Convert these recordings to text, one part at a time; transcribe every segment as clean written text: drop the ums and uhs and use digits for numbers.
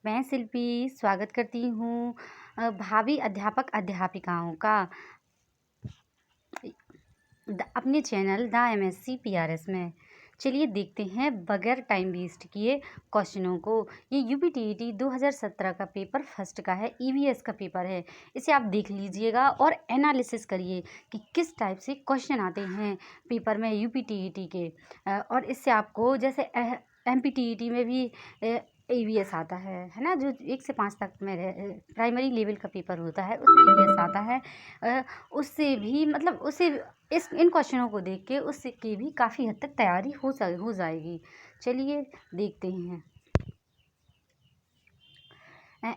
मैं शिल्पी स्वागत करती हूँ भावी अध्यापक अध्यापिकाओं का अपने चैनल द MSc PRS में। चलिए देखते हैं बगैर टाइम वेस्ट किए क्वेश्चनों को। ये UPTET 2017 का पेपर फर्स्ट का है, EVS का पेपर है। इसे आप देख लीजिएगा और एनालिसिस करिए कि किस टाइप से क्वेश्चन आते हैं पेपर में UPTET के। और इससे आपको जैसे MPTET में भी EVS आता है ना, जो 1 से 5 तक में प्राइमरी लेवल का पेपर होता है उसमें EVS आता है। उससे भी मतलब उससे इन क्वेश्चनों को देख के उसकी भी काफ़ी हद तक तैयारी हो जाएगी। चलिए देखते हैं।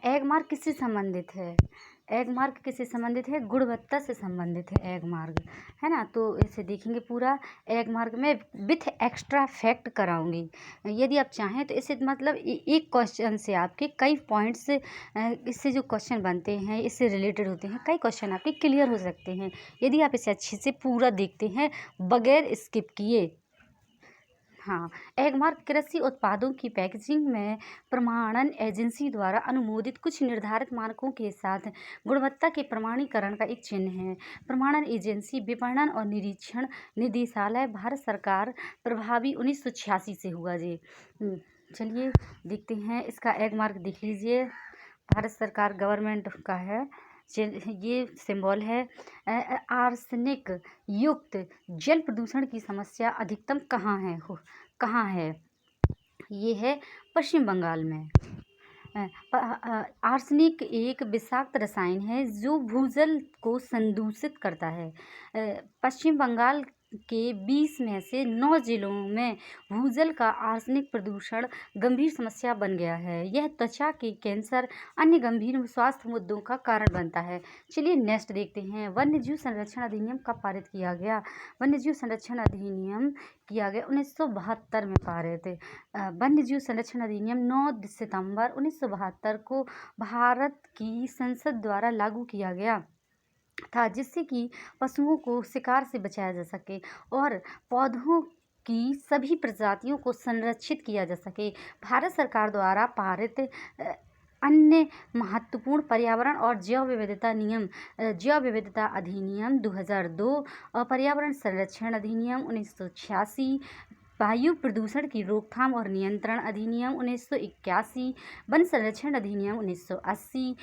एग मार्क किससे संबंधित है? एग मार्क किससे संबंधित है? गुणवत्ता से संबंधित है एग मार्क, है ना। तो इसे देखेंगे पूरा। एग मार्क में विथ एक्स्ट्रा फैक्ट कराऊंगी। यदि आप चाहें तो इसे मतलब एक क्वेश्चन से आपके कई पॉइंट्स इससे जो क्वेश्चन बनते हैं इससे रिलेटेड होते हैं, कई क्वेश्चन आपके क्लियर हो सकते हैं यदि आप इसे अच्छे से पूरा देखते हैं बगैर स्किप किए। हाँ, एग मार्क कृषि उत्पादों की पैकेजिंग में प्रमाणन एजेंसी द्वारा अनुमोदित कुछ निर्धारित मानकों के साथ गुणवत्ता के प्रमाणीकरण का एक चिन्ह है। प्रमाणन एजेंसी विपणन और निरीक्षण निदेशालय, भारत सरकार, प्रभावी 1986 से हुआ जी। चलिए देखते हैं इसका एग मार्क देख लीजिए। भारत सरकार गवर्नमेंट का है। ये सिंबल है। आर्सेनिक युक्त जल प्रदूषण की समस्या अधिकतम कहाँ है? ये है पश्चिम बंगाल में। आर्सेनिक एक विषाक्त रसायन है जो भूजल को संदूषित करता है। पश्चिम बंगाल के 20 में से 9 जिलों में भूजल का आर्सेनिक प्रदूषण गंभीर समस्या बन गया है। यह त्वचा के कैंसर, अन्य गंभीर स्वास्थ्य मुद्दों का कारण बनता है। चलिए नेक्स्ट देखते हैं। वन्यजीव संरक्षण अधिनियम कब पारित किया गया? वन्यजीव संरक्षण अधिनियम किया गया 1972 में पारित। वन्यजीव संरक्षण अधिनियम 9 सितंबर 1972 को भारत की संसद द्वारा लागू किया गया था, जिससे कि पशुओं को शिकार से बचाया जा सके और पौधों की सभी प्रजातियों को संरक्षित किया जा सके। भारत सरकार द्वारा पारित अन्य महत्वपूर्ण पर्यावरण और जैव विविधता अधिनियम 2002 और पर्यावरण संरक्षण अधिनियम 1986, वायु प्रदूषण की रोकथाम और नियंत्रण अधिनियम 1981, वन संरक्षण अधिनियम 1980,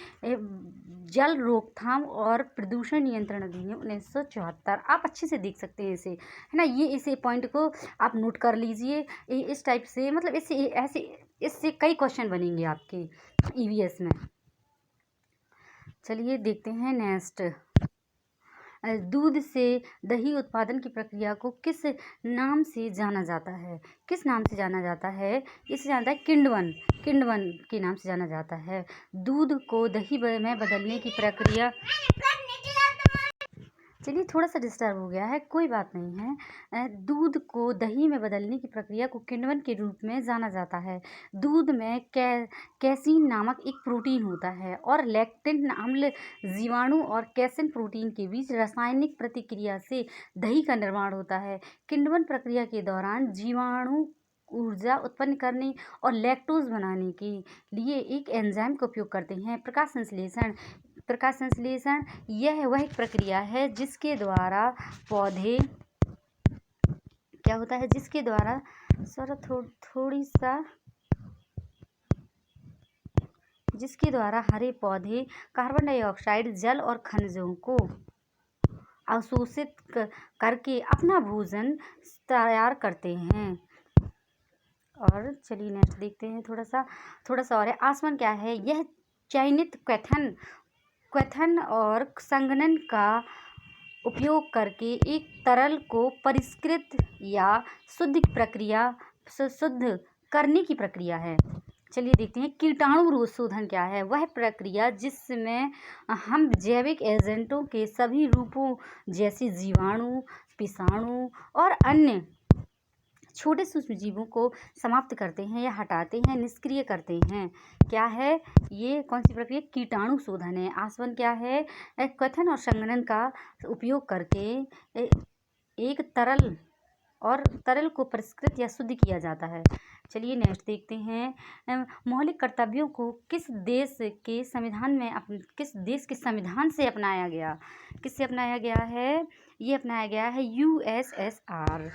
जल रोकथाम और प्रदूषण नियंत्रण अधिनियम 1974। आप अच्छे से देख सकते हैं इसे, है ना। ये इसे पॉइंट को आप नोट कर लीजिए। इस टाइप से मतलब इससे कई क्वेश्चन बनेंगे आपके EVS में। चलिए देखते हैं नेक्स्ट। दूध से दही उत्पादन की प्रक्रिया को किस नाम से जाना जाता है? किस नाम से जाना जाता है? इसे जानता है किण्वन के नाम से जाना जाता है। दूध को दही में बदलने की प्रक्रिया, चलिए थोड़ा सा डिस्टर्ब हो गया है, कोई बात नहीं है। दूध को दही में बदलने की प्रक्रिया को किण्वन के रूप में जाना जाता है। दूध में कैसीन नामक एक प्रोटीन होता है और लैक्टिन अम्ल जीवाणु और कैसिन प्रोटीन के बीच रासायनिक प्रतिक्रिया से दही का निर्माण होता है। किण्वन प्रक्रिया के दौरान जीवाणु ऊर्जा उत्पन्न करने और लैक्टोज बनाने के लिए एक एंजाइम का उपयोग करते हैं। प्रकाश संश्लेषण यह वह एक प्रक्रिया है जिसके द्वारा पौधे क्या होता है, जिसके द्वारा जिसके द्वारा हरे पौधे कार्बन डाइऑक्साइड, जल और खनिजों को अवशोषित करके अपना भोजन तैयार करते हैं। और चलिए नेक्स्ट देखते हैं थोड़ा सा और है। आसवन क्या है? यह चयनित क्वेथन और संघनन का उपयोग करके एक तरल को परिष्कृत या शुद्ध करने की प्रक्रिया है। चलिए देखते हैं कीटाणु रोध शोधन क्या है? वह प्रक्रिया जिसमें हम जैविक एजेंटों के सभी रूपों जैसे जीवाणु, विषाणु और अन्य छोटे सूक्ष्म जीवों को समाप्त करते हैं या हटाते हैं, निष्क्रिय करते हैं। क्या है ये? कौन सी प्रक्रिया? कीटाणु शोधन है। आसवन क्या है? क्वेथन और संघनन का उपयोग करके एक तरल और तरल को परिष्कृत या शुद्ध किया जाता है। चलिए नेक्स्ट देखते हैं, मौलिक कर्तव्यों को किस देश के संविधान से अपनाया गया? किससे अपनाया गया है? ये अपनाया गया है यूएसएसआर,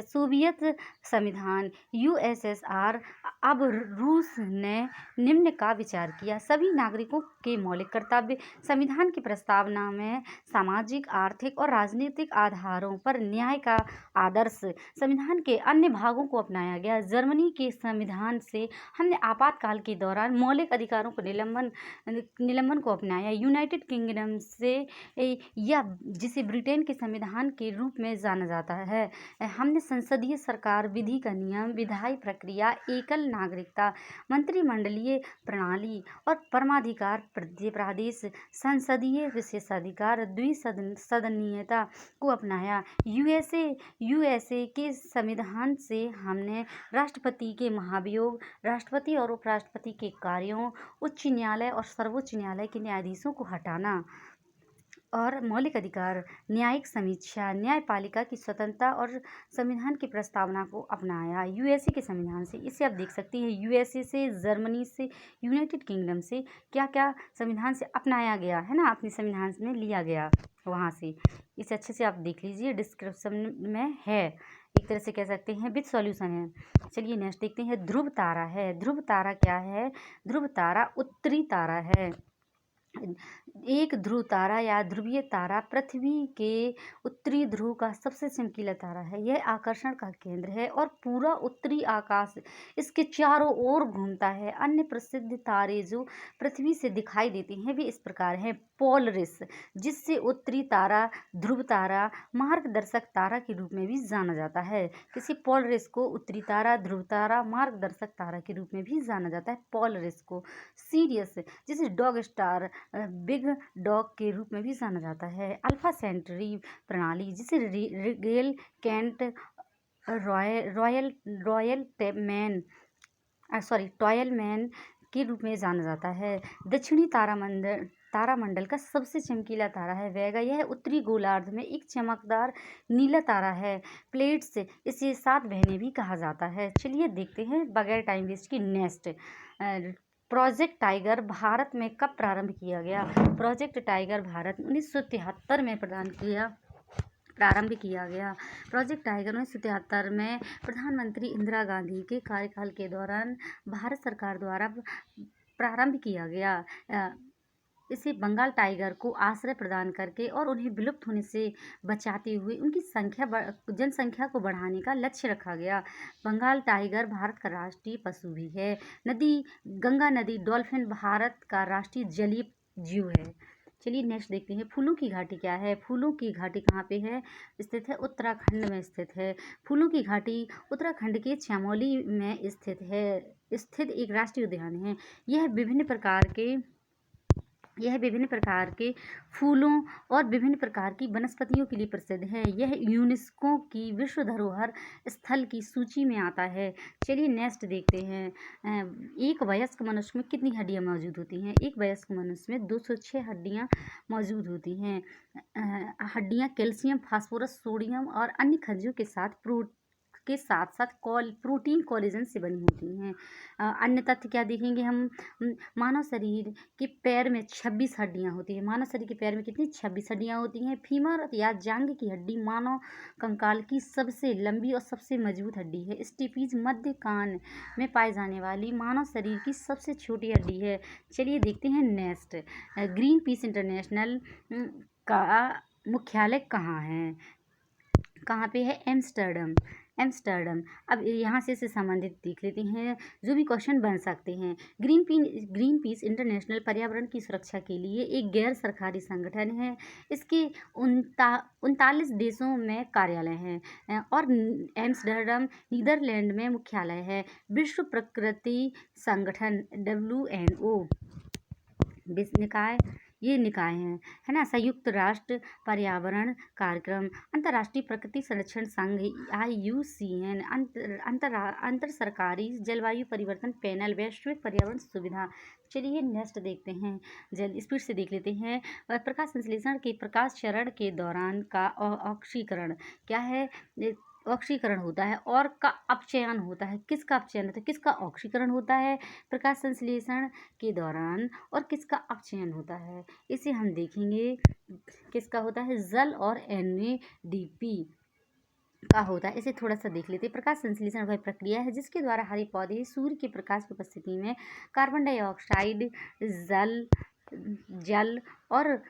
सोवियत संविधान यूएसएसआर। अब रूस ने निम्न का विचार किया: सभी नागरिकों के मौलिक कर्तव्य। संविधान की प्रस्तावना में सामाजिक, आर्थिक और राजनीतिक आधारों पर न्याय का आदर्श संविधान के अन्य भागों को अपनाया गया। जर्मनी के संविधान से हमने आपातकाल के दौरान मौलिक अधिकारों को निलंबन को अपनाया। यूनाइटेड किंगडम से या जिसे ब्रिटेन के संविधान के रूप में जाना जाता है, हमने संसदीय सरकार, विधि का नियम, विधायी प्रक्रिया, एकल नागरिकता, मंत्रिमंडलीय प्रणाली और परमाधिकार, प्रदेश, संसदीय विशेषाधिकार, द्विसदनीयता को अपनाया। यूएसए के संविधान से हमने राष्ट्रपति के महाभियोग, राष्ट्रपति और उपराष्ट्रपति के कार्यों, उच्च न्यायालय और सर्वोच्च न्यायालय के न्यायाधीशों को हटाना और मौलिक अधिकार, न्यायिक समीक्षा, न्यायपालिका की स्वतंत्रता और संविधान की प्रस्तावना को अपनाया। यूएसए के संविधान से, इसे आप देख सकते हैं, यूएसए से, जर्मनी से, यूनाइटेड किंगडम से क्या क्या संविधान से अपनाया गया है ना, अपने संविधान में लिया गया वहाँ से। इसे अच्छे से आप देख लीजिए, डिस्क्रिप्शन में है, एक तरह से कह सकते हैं विद सॉल्यूशन है। चलिए नेक्स्ट देखते हैं, ध्रुव तारा है। ध्रुव तारा क्या है? ध्रुव तारा उत्तरी तारा है। एक ध्रुव तारा या ध्रुवीय तारा पृथ्वी के उत्तरी ध्रुव का सबसे चमकीला तारा है। यह आकर्षण का केंद्र है और पूरा उत्तरी आकाश इसके चारों ओर घूमता है। अन्य प्रसिद्ध तारे जो पृथ्वी से दिखाई देते हैं वे इस प्रकार हैं: पोलरिस, जिससे उत्तरी तारा, ध्रुव तारा, मार्गदर्शक तारा के रूप में भी जाना जाता है। किसी पोलरिस को उत्तरी तारा, ध्रुव तारा, मार्गदर्शक तारा के रूप में भी जाना जाता है। पोलरिस को सीरियस, जिसे डॉग स्टार, बिग डॉग के रूप में भी जाना जाता है। अल्फा सेंटरी प्रणाली, जिसे रिगेल, कैंट, टॉयलमैन के रूप में जाना जाता है। दक्षिणी तारामंडल का सबसे चमकीला तारा है वेगा। यह उत्तरी गोलार्ध में एक चमकदार नीला तारा है। प्लेट्स, इसे 7 बहनें भी कहा जाता है। चलिए देखते हैं बगैर टाइम वेस्ट की नेक्स्ट, प्रोजेक्ट टाइगर भारत में कब प्रारंभ किया गया? प्रोजेक्ट टाइगर भारत 1973 में प्रारंभ किया गया। प्रोजेक्ट टाइगर 1973 में प्रधानमंत्री इंदिरा गांधी के कार्यकाल के दौरान भारत सरकार द्वारा प्रारंभ किया गया। इसे बंगाल टाइगर को आश्रय प्रदान करके और उन्हें विलुप्त होने से बचाते हुए उनकी जनसंख्या को बढ़ाने का लक्ष्य रखा गया। बंगाल टाइगर भारत का राष्ट्रीय पशु भी है। गंगा नदी डॉल्फिन भारत का राष्ट्रीय जलीय जीव है। चलिए नेक्स्ट देखते हैं, फूलों की घाटी क्या है? फूलों की घाटी कहाँ पे है स्थित है? उत्तराखंड में स्थित है। फूलों की घाटी उत्तराखंड के चमोली में स्थित एक राष्ट्रीय उद्यान है। यह विभिन्न प्रकार के फूलों और विभिन्न प्रकार की वनस्पतियों के लिए प्रसिद्ध है। यह यूनेस्को की विश्व धरोहर स्थल की सूची में आता है। चलिए नेक्स्ट देखते हैं, एक वयस्क मनुष्य में कितनी हड्डियां मौजूद होती हैं? एक वयस्क मनुष्य में 206 हड्डियां मौजूद होती हैं। हड्डियां कैल्शियम, फास्फोरस, सोडियम और अन्य खनिजों के साथ प्रोटीन, कोलेजन से बनी होती हैं। अन्य तथ्य क्या देखेंगे हम? मानव शरीर के पैर में 26 हड्डियां होती हैं। मानव शरीर के पैर में कितनी? 26 हड्डियां होती हैं। फीमर या जांघ की हड्डी मानव कंकाल की सबसे लंबी और सबसे मजबूत हड्डी है। स्टेपीज मध्य कान में पाई जाने वाली मानव शरीर की सबसे छोटी हड्डी है। चलिए देखते हैं नेक्स्ट, ग्रीन पीस इंटरनेशनल का मुख्यालय कहाँ है? कहाँ पे है? एम्स्टर्डम। अब यहाँ से संबंधित देख लेते हैं जो भी क्वेश्चन बन सकते हैं। ग्रीन पीस इंटरनेशनल पर्यावरण की सुरक्षा के लिए एक गैर सरकारी संगठन है। इसके 39 देशों में कार्यालय हैं और एम्स्टर्डम नीदरलैंड में मुख्यालय है। विश्व प्रकृति संगठन WNO ये निकाय हैं, है ना। संयुक्त राष्ट्र पर्यावरण कार्यक्रम, अंतर्राष्ट्रीय प्रकृति संरक्षण संघ IUCN, अंतर सरकारी जलवायु परिवर्तन पैनल, वैश्विक पर्यावरण सुविधा। चलिए नेक्स्ट देखते हैं, स्पीड से देख लेते हैं। प्रकाश संश्लेषण के प्रकाश चरण के दौरान का ऑक्सीकरण क्या है? ऑक्सीकरण होता है और का अपचयन होता है। किसका अपचयन होता है? किसका ऑक्सीकरण होता है प्रकाश संश्लेषण के दौरान और किसका अपचयन होता है इसे हम देखेंगे। किसका होता है? जल और NADP का होता है। इसे थोड़ा सा देख लेते हैं। प्रकाश संश्लेषण वह प्रक्रिया है जिसके द्वारा हरे पौधे सूर्य के प्रकाश की उपस्थिति में कार्बन डाइऑक्साइड, जल और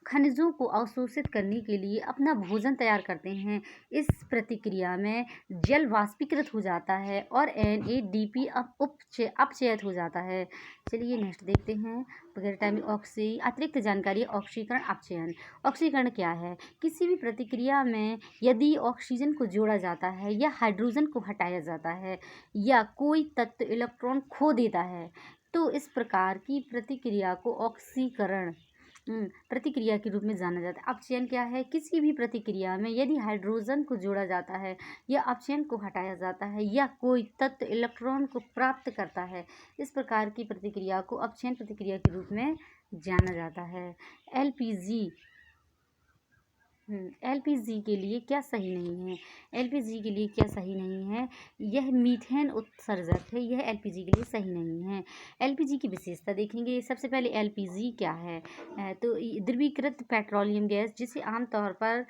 खनिजों को अवशोषित करने के लिए अपना भोजन तैयार करते हैं। इस प्रक्रिया में जल वाष्पीकृत हो जाता है और NADP अपचयित हो जाता है। चलिए नेक्स्ट देखते हैं। बगैर टाइम अतिरिक्त जानकारी। ऑक्सीकरण, अपचयन। ऑक्सीकरण क्या है? किसी भी प्रतिक्रिया में यदि ऑक्सीजन को जोड़ा जाता है या हाइड्रोजन को हटाया जाता है या कोई तत्व इलेक्ट्रॉन खो देता है तो इस प्रकार की प्रतिक्रिया को ऑक्सीकरण प्रतिक्रिया के रूप में जाना जाता है। अपचयन क्या है? किसी भी प्रतिक्रिया में यदि हाइड्रोजन को जोड़ा जाता है या अपचयन को हटाया जाता है या कोई तत्व इलेक्ट्रॉन को प्राप्त करता है इस प्रकार की प्रतिक्रिया को अपचयन प्रतिक्रिया के रूप में जाना जाता है। LPG के लिए क्या सही नहीं है? LPG के लिए क्या सही नहीं है? यह मीथेन उत्सर्जक है, यह LPG के लिए सही नहीं है। LPG की विशेषता देखेंगे। सबसे पहले LPG क्या है? तो द्रवीकृत पेट्रोलियम गैस जिसे आमतौर पर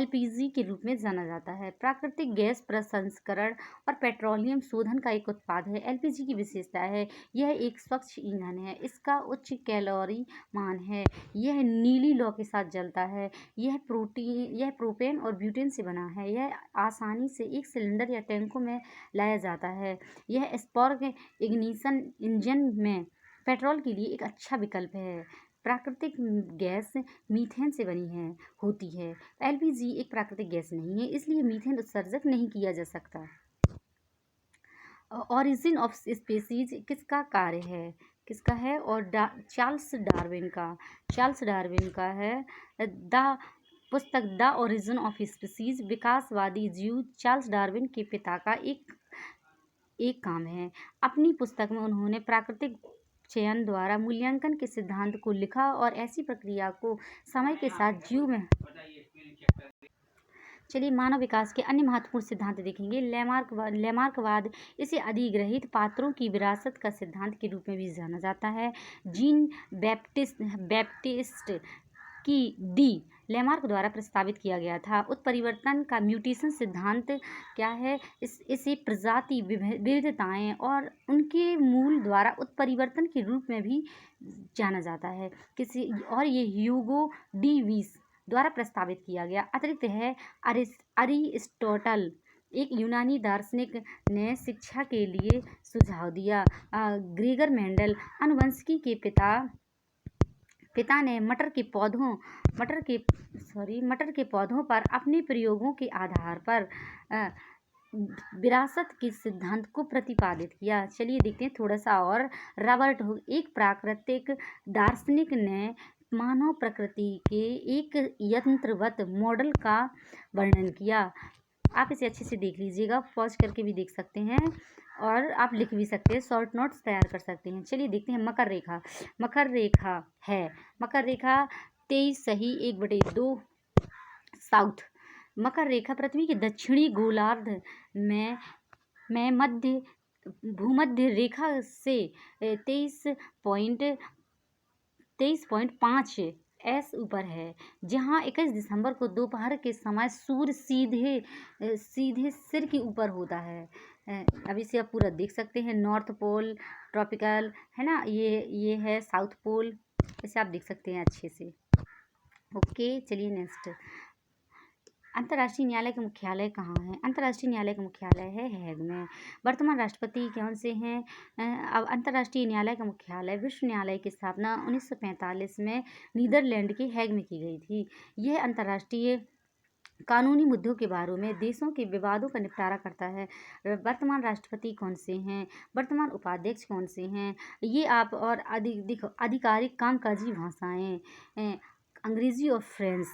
LPG के रूप में जाना जाता है, प्राकृतिक गैस प्रसंस्करण और पेट्रोलियम शोधन का एक उत्पाद है। LPG की विशेषता है यह एक स्वच्छ ईंधन है, इसका उच्च कैलोरी मान है, यह नीली लौ के साथ जलता है, यह प्रोपेन और ब्यूटेन से बना है, यह आसानी से एक सिलेंडर या टैंकों में लाया जाता है, यह स्पार्क इग्निशन इंजन में पेट्रोल के लिए एक अच्छा विकल्प है। प्राकृतिक गैस मीथेन से बनी होती है। LPG एक प्राकृतिक गैस नहीं है, इसलिए मीथेन उत्सर्जक नहीं किया जा सकता। ऑरिजिन ऑफ स्पीसीज किसका कार्य है? किसका है? और चार्ल्स डार्विन का है। द पुस्तक द ओरिजिन ऑफ स्पीसीज विकासवादी जीव चार्ल्स डार्विन के पिता का एक काम है। अपनी पुस्तक में उन्होंने प्राकृतिक चयन द्वारा मूल्यांकन के सिद्धांत को लिखा और ऐसी प्रक्रिया को समय के साथ जीव में। चलिए मानव विकास के अन्य महत्वपूर्ण सिद्धांत देखेंगे। लैमार्कवाद, इसे अधिग्रहित पात्रों की विरासत का सिद्धांत के रूप में भी जाना जाता है। जीन बैप्टिस्ट की डी लैमार्क द्वारा प्रस्तावित किया गया था। उत्परिवर्तन का म्यूटेशन सिद्धांत क्या है? इसे प्रजाति विविधताएं और उनके मूल द्वारा उत्परिवर्तन के रूप में भी जाना जाता है। ये ह्यूगो डी वीस द्वारा प्रस्तावित किया गया। अतिरिक्त है अरिस्टोटल, एक यूनानी दार्शनिक ने शिक्षा के लिए सुझाव दिया। ग्रेगर मेंडल, आनुवंशिकी के पिता ने मटर के पौधों पर अपने प्रयोगों के आधार पर विरासत के सिद्धांत को प्रतिपादित किया। चलिए देखते हैं थोड़ा सा और। रॉबर्ट हुक, एक प्राकृतिक दार्शनिक ने मानव प्रकृति के एक यंत्रवत मॉडल का वर्णन किया। आप इसे अच्छे से देख लीजिएगा, पॉज करके भी देख सकते हैं और आप लिख भी सकते हैं, शॉर्ट नोट्स तैयार कर सकते हैं। चलिए देखते हैं मकर रेखा। मकर रेखा 23 सही 1/2 साउथ। मकर रेखा पृथ्वी के दक्षिणी गोलार्ध में भूमध्य रेखा से 23.5 S ऊपर है, जहां 21 दिसंबर को दोपहर के समय सूर्य सीधे सिर के ऊपर होता है। अब इसे आप पूरा देख सकते हैं। नॉर्थ पोल ट्रॉपिकल है ना, ये है साउथ पोल, इसे आप देख सकते हैं अच्छे से। ओके चलिए नेक्स्ट। अंतर्राष्ट्रीय न्यायालय का मुख्यालय कहाँ है? अंतर्राष्ट्रीय न्यायालय का मुख्यालय है हेग में। वर्तमान राष्ट्रपति कौन से हैं? अब अंतर्राष्ट्रीय न्यायालय का मुख्यालय विश्व न्यायालय की स्थापना 1945 में नीदरलैंड के हेग में की गई थी। यह अंतर्राष्ट्रीय कानूनी मुद्दों के बारे में देशों के विवादों का निपटारा करता है। वर्तमान राष्ट्रपति कौन से हैं? वर्तमान उपाध्यक्ष कौन से हैं? ये आप और आधिकारिक कामकाजी भाषाएं अंग्रेजी और फ्रेंच,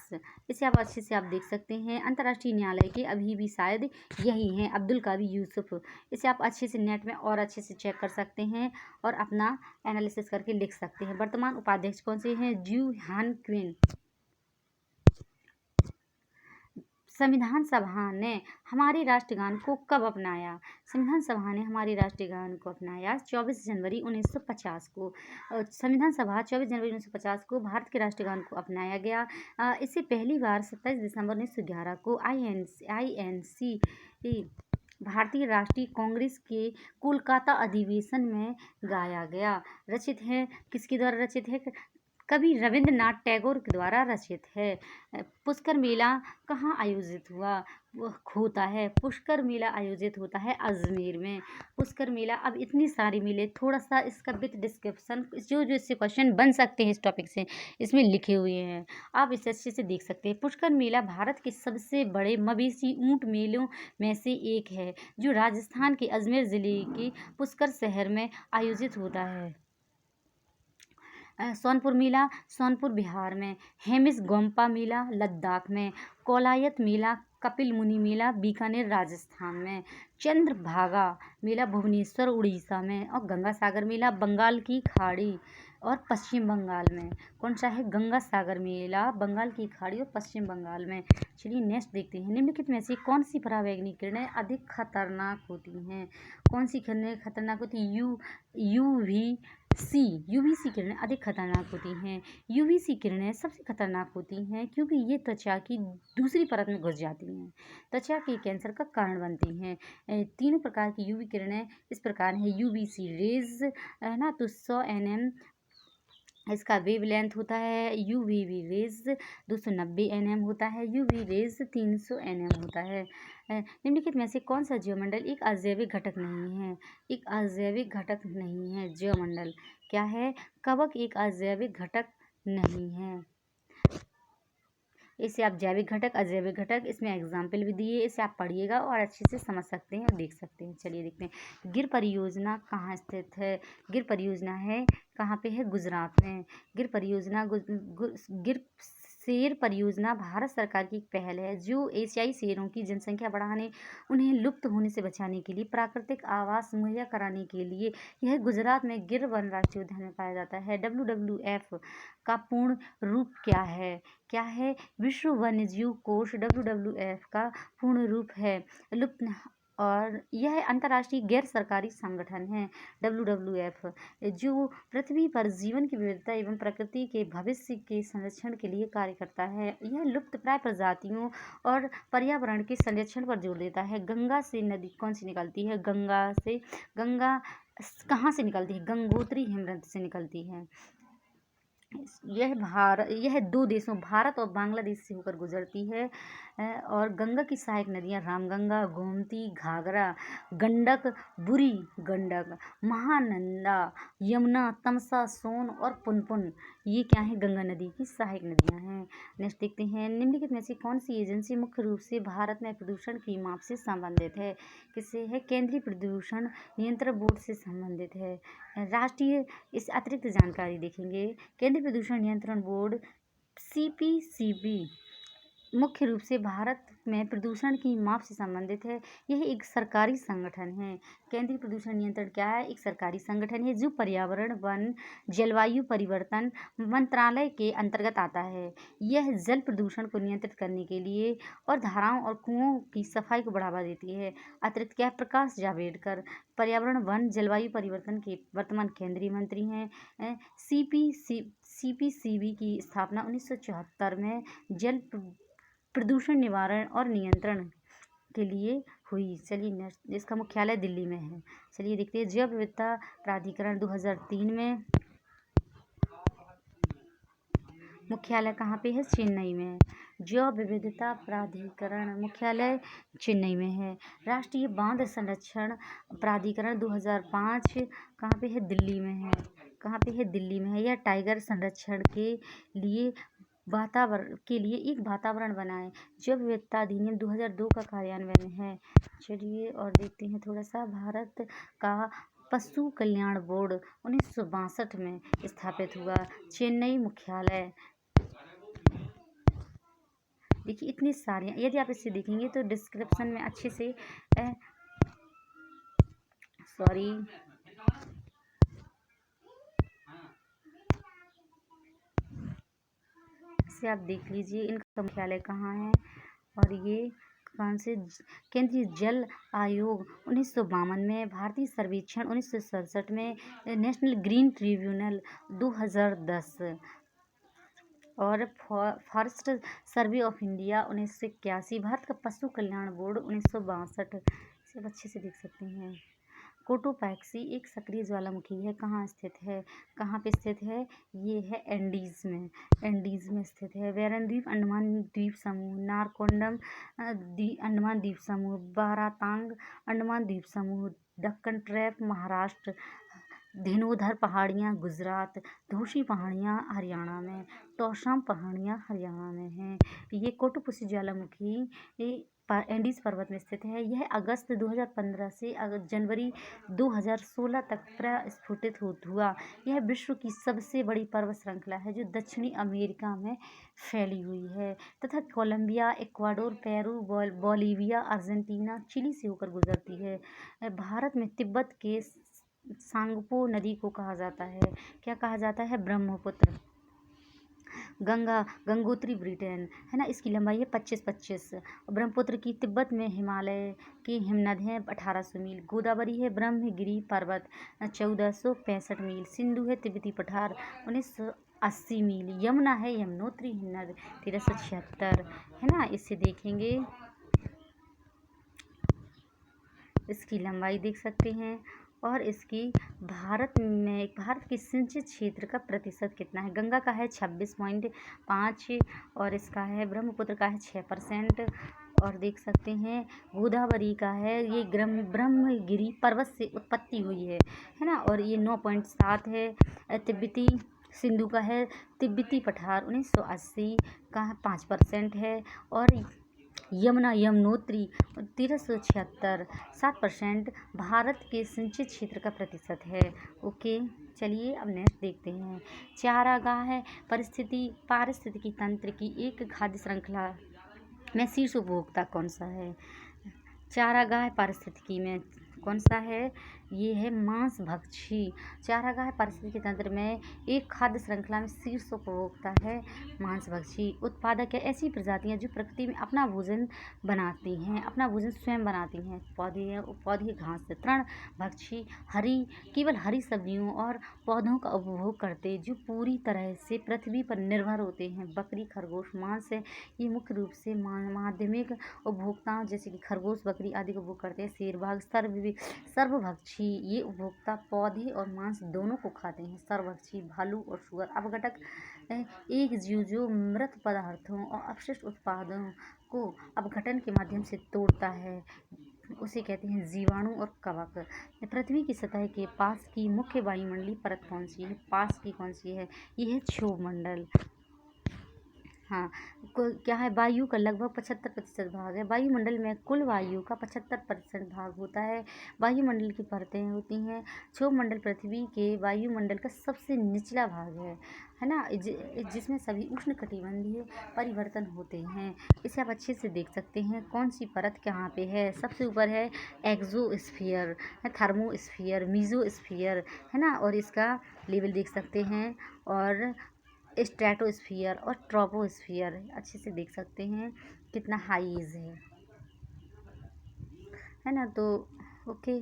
इसे आप अच्छे से आप देख सकते हैं। अंतर्राष्ट्रीय न्यायालय के अभी भी शायद यही हैं अब्दुल कावी यूसुफ, इसे आप अच्छे से नेट में और अच्छे से चेक कर सकते हैं और अपना एनालिसिस करके लिख सकते हैं। वर्तमान उपाध्यक्ष कौन से हैं? जू हान क्विन। संविधान सभा ने हमारे राष्ट्रगान को कब अपनाया? संविधान सभा ने हमारे राष्ट्रगान को अपनाया 24 जनवरी 1950 को। संविधान सभा 24 जनवरी 1950 को भारत के राष्ट्रगान को अपनाया गया। इसे पहली बार 27 दिसंबर 1911 को INC भारतीय राष्ट्रीय कांग्रेस के कोलकाता अधिवेशन में गाया गया। रचित है, किसके द्वारा रचित है? कवि रविंद्रनाथ टैगोर के द्वारा रचित है। पुष्कर मेला कहाँ आयोजित होता है? पुष्कर मेला आयोजित होता है अजमेर में। पुष्कर मेला, अब इतनी सारी मेले, थोड़ा सा इसका विथ डिस्क्रिप्शन जो इससे क्वेश्चन बन सकते हैं इस टॉपिक से, इसमें लिखे हुए हैं, आप इसे अच्छे से देख सकते हैं। पुष्कर मेला भारत के सबसे बड़े मवेशी ऊंट मेलों में से एक है, जो राजस्थान के अजमेर जिले के पुष्कर शहर में आयोजित होता है। सोनपुर मेला सोनपुर बिहार में, हेमिस गोम्पा मेला लद्दाख में, कोलायत मेला कपिल मुनि मेला बीकानेर राजस्थान में, चंद्रभागा मेला भुवनेश्वर उड़ीसा में, और गंगा सागर मेला बंगाल की खाड़ी और पश्चिम बंगाल में। कौन सा है? गंगा सागर मेला बंगाल की खाड़ी और पश्चिम बंगाल में। चलिए नेक्स्ट देखते हैं। निम्नलिखित में से कौन सी पराबैंगनी किरणें अधिक खतरनाक होती हैं? कौन सी किरणें खतरनाक होती हैं? यूवीसी किरणें अधिक खतरनाक होती हैं। यूवीसी किरणें सबसे खतरनाक होती हैं क्योंकि ये त्वचा की दूसरी परत में घुस जाती हैं, त्वचा के कैंसर का कारण बनती हैं। तीनों प्रकार की यूवी किरणें इस प्रकार हैं। यूवीसी रेज है ना, तो 100 nm इसका वेवलेंथ होता है। यूवीवी रेज 290 nm होता है। यूवी रेज 300 nm होता है। निम्नलिखित में से कौन सा जीवमंडल एक अजैविक घटक नहीं है? एक अजैविक घटक नहीं है जीवमंडल। क्या है? कवक एक अजैविक घटक नहीं है। इसे आप जैविक घटक, अजैविक घटक, इसमें एग्जाम्पल भी दिए, इसे आप पढ़िएगा और अच्छे से समझ सकते हैं और देख सकते हैं। चलिए देखते हैं। गिर परियोजना कहाँ स्थित है? गिर परियोजना है कहाँ पे है? गुजरात में। गिर परियोजना गिर शेर परियोजना भारत सरकार की एक पहल है जो एशियाई शेरों की जनसंख्या बढ़ाने, उन्हें लुप्त होने से बचाने के लिए प्राकृतिक आवास मुहैया कराने के लिए यह गुजरात में गिर वन राष्ट्रीय उद्यान में पाया जाता है। WWF का पूर्ण रूप क्या है? क्या है? विश्व वन्यजीव कोष WWF का पूर्ण रूप है लुप्त, और यह अंतर्राष्ट्रीय गैर सरकारी संगठन है। WWF जो पृथ्वी पर जीवन की विविधता एवं प्रकृति के भविष्य के संरक्षण के लिए कार्य करता है। यह लुप्त प्राय प्रजातियों और पर्यावरण के संरक्षण पर जोर देता है। गंगा से नदी कौन सी निकलती है? गंगा कहाँ से निकलती है? गंगोत्री हिमनद से निकलती है। यह दो देशों भारत और बांग्लादेश से होकर गुजरती है। और गंगा की सहायक नदियाँ रामगंगा, गोमती, घाघरा, गंडक, बुरी गंडक, महानंदा, यमुना, तमसा, सोन और पुनपुन, ये क्या है? गंगा नदी की सहायक नदियाँ हैं। नेक्स्ट देखते हैं। निम्नलिखित में से कौन सी एजेंसी मुख्य रूप से भारत में प्रदूषण की माप से संबंधित है? किससे है? केंद्रीय प्रदूषण नियंत्रण बोर्ड से संबंधित है। राष्ट्रीय, इस अतिरिक्त जानकारी देखेंगे। केंद्रीय प्रदूषण नियंत्रण बोर्ड CPCB मुख्य रूप से भारत में प्रदूषण की माप से संबंधित है। यह एक सरकारी संगठन है। केंद्रीय प्रदूषण नियंत्रण क्या है? एक सरकारी संगठन है जो पर्यावरण, वन, जलवायु परिवर्तन मंत्रालय के अंतर्गत आता है। यह जल प्रदूषण को नियंत्रित करने के लिए और धाराओं और कुओं की सफाई को बढ़ावा देती है। अतिरिक्त क्या है? प्रकाश जावड़ेकर पर्यावरण, वन, जलवायु परिवर्तन के वर्तमान केंद्रीय मंत्री हैं। CPCB की स्थापना 1974 में जल प्रदूषण निवारण और नियंत्रण के लिए हुई। चलिए नेक्स्ट, इसका मुख्यालय दिल्ली में है। चलिए देखते हैं। जैव विविधता प्राधिकरण 2003 में मुख्यालय कहाँ पे है? चेन्नई में। जैव विविधता प्राधिकरण मुख्यालय चेन्नई में है। राष्ट्रीय बांध संरक्षण प्राधिकरण 2005 कहाँ पे है? दिल्ली में है। कहाँ पे है? दिल्ली में है। यह टाइगर संरक्षण के लिए एक वातावरण बनाए। जैव विविधता अधिनियम 2002 का कार्यान्वयन है। चलिए और देखते हैं थोड़ा सा। भारत का पशु कल्याण बोर्ड 1962 में स्थापित हुआ। चेन्नई मुख्यालय। देखिए इतनी सारी, यदि आप इसे देखेंगे तो डिस्क्रिप्शन में अच्छे से इसे आप देख लीजिए। इनका मुख्यालय कहाँ है? और ये कौन से केंद्रीय जल आयोग 1952 में, भारतीय सर्वेक्षण 1967 में, नेशनल ग्रीन ट्रिब्यूनल 2010 और forest survey of India 1981, Bharat का पशु कल्याण बोर्ड 1962। इसे आप अच्छे से देख सकते हैं। कोटोपैक्सी एक सक्रिय ज्वालामुखी है, कहाँ स्थित है, कहाँ पे स्थित है, ये है एंडीज में स्थित है। बैरन द्वीप अंडमान द्वीप समूह, नारकोंडम अंडमान द्वीप समूह, बारातांग अंडमान द्वीप समूह, दक्कन ट्रैप महाराष्ट्र, धेनुधर पहाड़ियाँ गुजरात, धूसी पहाड़ियाँ हरियाणा में, तोशाम पहाड़ियाँ हरियाणा में हैं। ये कोटोपैक्सी ज्वालामुखी एंडीज पर्वत में स्थित है। यह अगस्त 2015 से जनवरी 2016 तक प्रस्फुटित हुआ। यह विश्व की सबसे बड़ी पर्वत श्रृंखला है जो दक्षिणी अमेरिका में फैली हुई है तथा Colombia, Ecuador, Peru, Bolivia, Argentina, Chile से होकर गुजरती है। भारत में तिब्बत के सांगपो नदी को कहा जाता है, क्या कहा जाता है, ब्रह्मपुत्र। गंगोत्री ब्रिटेन है ना, इसकी लंबाई है 25 ब्रह्मपुत्र की तिब्बत में हिमालय की हिमनद है 1800 मील। गोदावरी है ब्रह्मगिरी पर्वत 1465 मील। सिंधु है तिब्बती पठार 1980 मील। यमुना है यमुनोत्री हिमनद 1376 है ना। इसे देखेंगे, इसकी लंबाई देख सकते हैं और इसकी भारत के सिंचित क्षेत्र का प्रतिशत कितना है। गंगा का है 26.5 और इसका है ब्रह्मपुत्र का है 6%। और देख सकते हैं गोदावरी का है, ये ब्रह्मगिरी पर्वत से उत्पत्ति हुई है ना, और ये 9.7 है। तिब्बती सिंधु का है तिब्बती पठार 1980 का 5% है। और यमुनोत्री 1376 7% भारत के सिंचित क्षेत्र का प्रतिशत है। ओके, चलिए अब नेक्स्ट देखते हैं। चारागाह है पारिस्थितिकी तंत्र की एक खाद्य श्रृंखला में शीर्ष उपभोक्ता कौन सा है। चारागाह पारिस्थितिकी में कौन सा है, ये है मांस भक्षी। चारागाह पारिस्थितिकी तंत्र में एक खाद्य श्रृंखला में शीर्ष उपभोक्ता है मांस भक्षी। उत्पादक है ऐसी प्रजातियां जो प्रकृति में अपना भोजन बनाती हैं, अपना भोजन स्वयं बनाती हैं। पौधे घास, तृण भक्षी केवल हरी सब्जियों और पौधों का उपभोग करते जो पूरी तरह से पृथ्वी पर निर्भर होते हैं। बकरी, खरगोश मांस है, ये मुख्य रूप से माध्यमिक उपभोक्ताओं जैसे कि खरगोश, बकरी आदि को उपभोग करते हैं। शेरबाग सर्वभक्षी, ये उपभोक्ता पौधे और मांस दोनों को खाते हैं। सर्वभक्षी भालू और सुअर। अपघटक एक जीव जो मृत पदार्थों और अपशिष्ट उत्पादों को अपघटन के माध्यम से तोड़ता है, उसे कहते हैं जीवाणु और कवक। पृथ्वी की सतह के पास की मुख्य वायुमंडलीय परत कौन सी है, पास की कौन सी है, यह है क्षोभ मंडल। हाँ, क्या है, वायु का लगभग 75% भाग है। वायुमंडल में कुल वायु का 75% भाग होता है। वायुमंडल की परतें होती हैं। क्षोभमंडल पृथ्वी के वायुमंडल का सबसे निचला भाग है ना, जिसमें सभी उष्णकटिबंधीय परिवर्तन होते हैं। इसे आप अच्छे से देख सकते हैं कौन सी परत कहाँ पे है। सबसे ऊपर है एक्सोस्फीयर, थर्मोस्फीयर, मीजोस्फीयर है ना, और इसका लेवल देख सकते हैं। और स्ट्रेटोस्फियर और ट्रोपोस्फियर अच्छे से देख सकते हैं कितना हाइज है ना। तो ओके,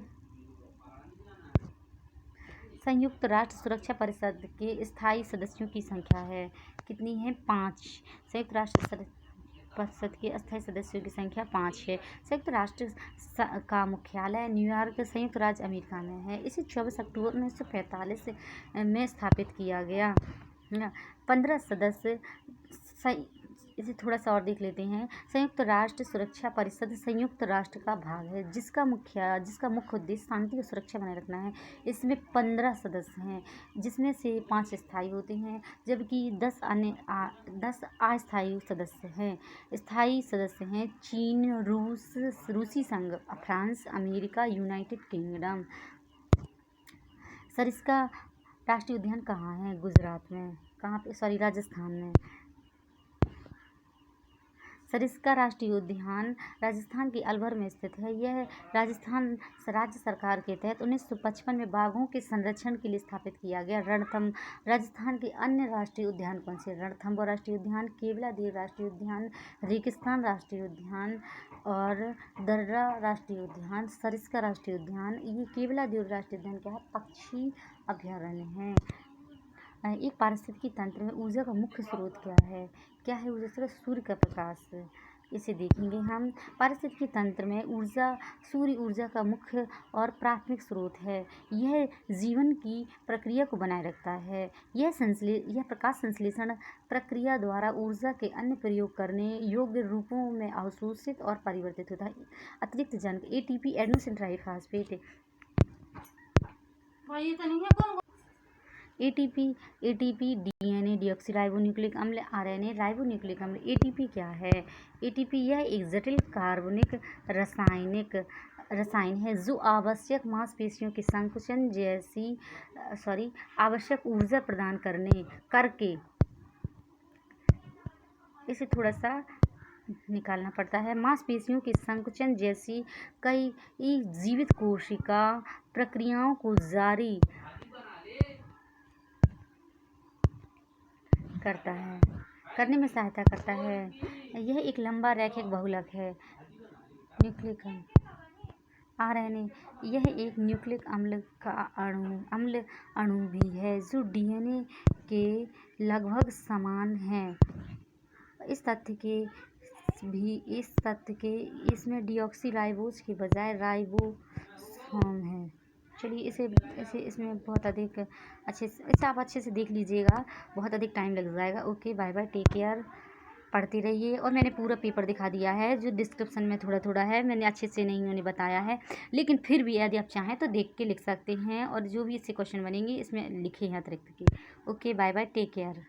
संयुक्त राष्ट्र सुरक्षा परिषद के स्थायी सदस्यों की संख्या है कितनी है, 5। संयुक्त राष्ट्र परिषद के अस्थायी सदस्यों की संख्या 5 है। संयुक्त राष्ट्र का मुख्यालय न्यूयॉर्क संयुक्त राज्य अमेरिका में है। इसे 24 अक्टूबर 1945 में स्थापित किया गया। 15 सदस्य। इसे थोड़ा सा और देख लेते हैं। संयुक्त राष्ट्र सुरक्षा परिषद संयुक्त राष्ट्र का भाग है जिसका मुख्य उद्देश्य शांति और सुरक्षा बनाए रखना है। इसमें 15 सदस्य हैं जिसमें से 5 स्थायी होते हैं जबकि 10 अस्थायी सदस्य हैं। स्थायी सदस्य हैं चीन, रूसी संघ, France, America, United kingdom. Sariska राष्ट्रीय उद्यान कहाँ है, गुजरात में। कहाँ पे, सॉरी, राजस्थान में। सरिस्का राष्ट्रीय उद्यान राजस्थान के अलवर में स्थित है। यह राजस्थान राज्य सरकार के तहत 1955 में बाघों के संरक्षण के लिए स्थापित किया गया। रणथंभ राजस्थान के अन्य राष्ट्रीय उद्यान कौन से? रणथंभौर राष्ट्रीय उद्यान, केवलादेव राष्ट्रीय उद्यान, रेगिस्तान राष्ट्रीय उद्यान और दर्रा राष्ट्रीय उद्यान, सरिस्का राष्ट्रीय उद्यान। ये केवलादेव राष्ट्रीय उद्यान क्या है? पक्षी अभयारण्य है। एक पारिस्थितिकी तंत्र में ऊर्जा का मुख्य स्रोत क्या है? क्या है ऊर्जा स्रोत? सूर्य का प्रकाश। इसे देखेंगे हम। पारिस्थितिकी तंत्र में ऊर्जा सूर्य ऊर्जा का मुख्य और प्राथमिक स्रोत है। यह जीवन की प्रक्रिया को बनाए रखता है। यह प्रकाश संश्लेषण प्रक्रिया द्वारा ऊर्जा के अन्य प्रयोग करने योग्य रूपों में अवशोषित और परिवर्तित होता है। अतिरिक्त जंग ATP adenosine triphosphate ATP DNA deoxyribonucleic अम्ल, RNA राइबोन्यूक्लिक अम्ल। ATP क्या है? ATP यह एक जटिल कार्बनिक रसायन है जो आवश्यक मांसपेशियों के संकुचन जैसी आवश्यक ऊर्जा प्रदान करके इसे थोड़ा सा निकालना पड़ता है। मांसपेशियों के संकुचन जैसी कई जीवित कोशिका प्रक्रियाओं को जारी करने में सहायता करता है। यह एक लंबा रैखिक बहुलक है। न्यूक्लिक RNA यह एक न्यूक्लिक अम्ल का अणु भी है जो DNA के लगभग समान है। इस तथ्य के इसमें डीऑक्सीराइबोज के बजाय राइबोसोम है। चलिए इसमें बहुत अधिक इसे आप अच्छे से देख लीजिएगा, बहुत अधिक टाइम लग जाएगा। Okay, bye bye, take care. पढ़ते रहिए। और मैंने पूरा पेपर दिखा दिया है, जो डिस्क्रिप्शन में थोड़ा थोड़ा है मैंने अच्छे से नहीं उन्हें बताया है, लेकिन फिर भी यदि आप चाहें तो देख के लिख सकते हैं। और जो भी इससे क्वेश्चन बनेंगे इसमें लिखे हैं अतिरिक्त के। Okay, bye bye, take care.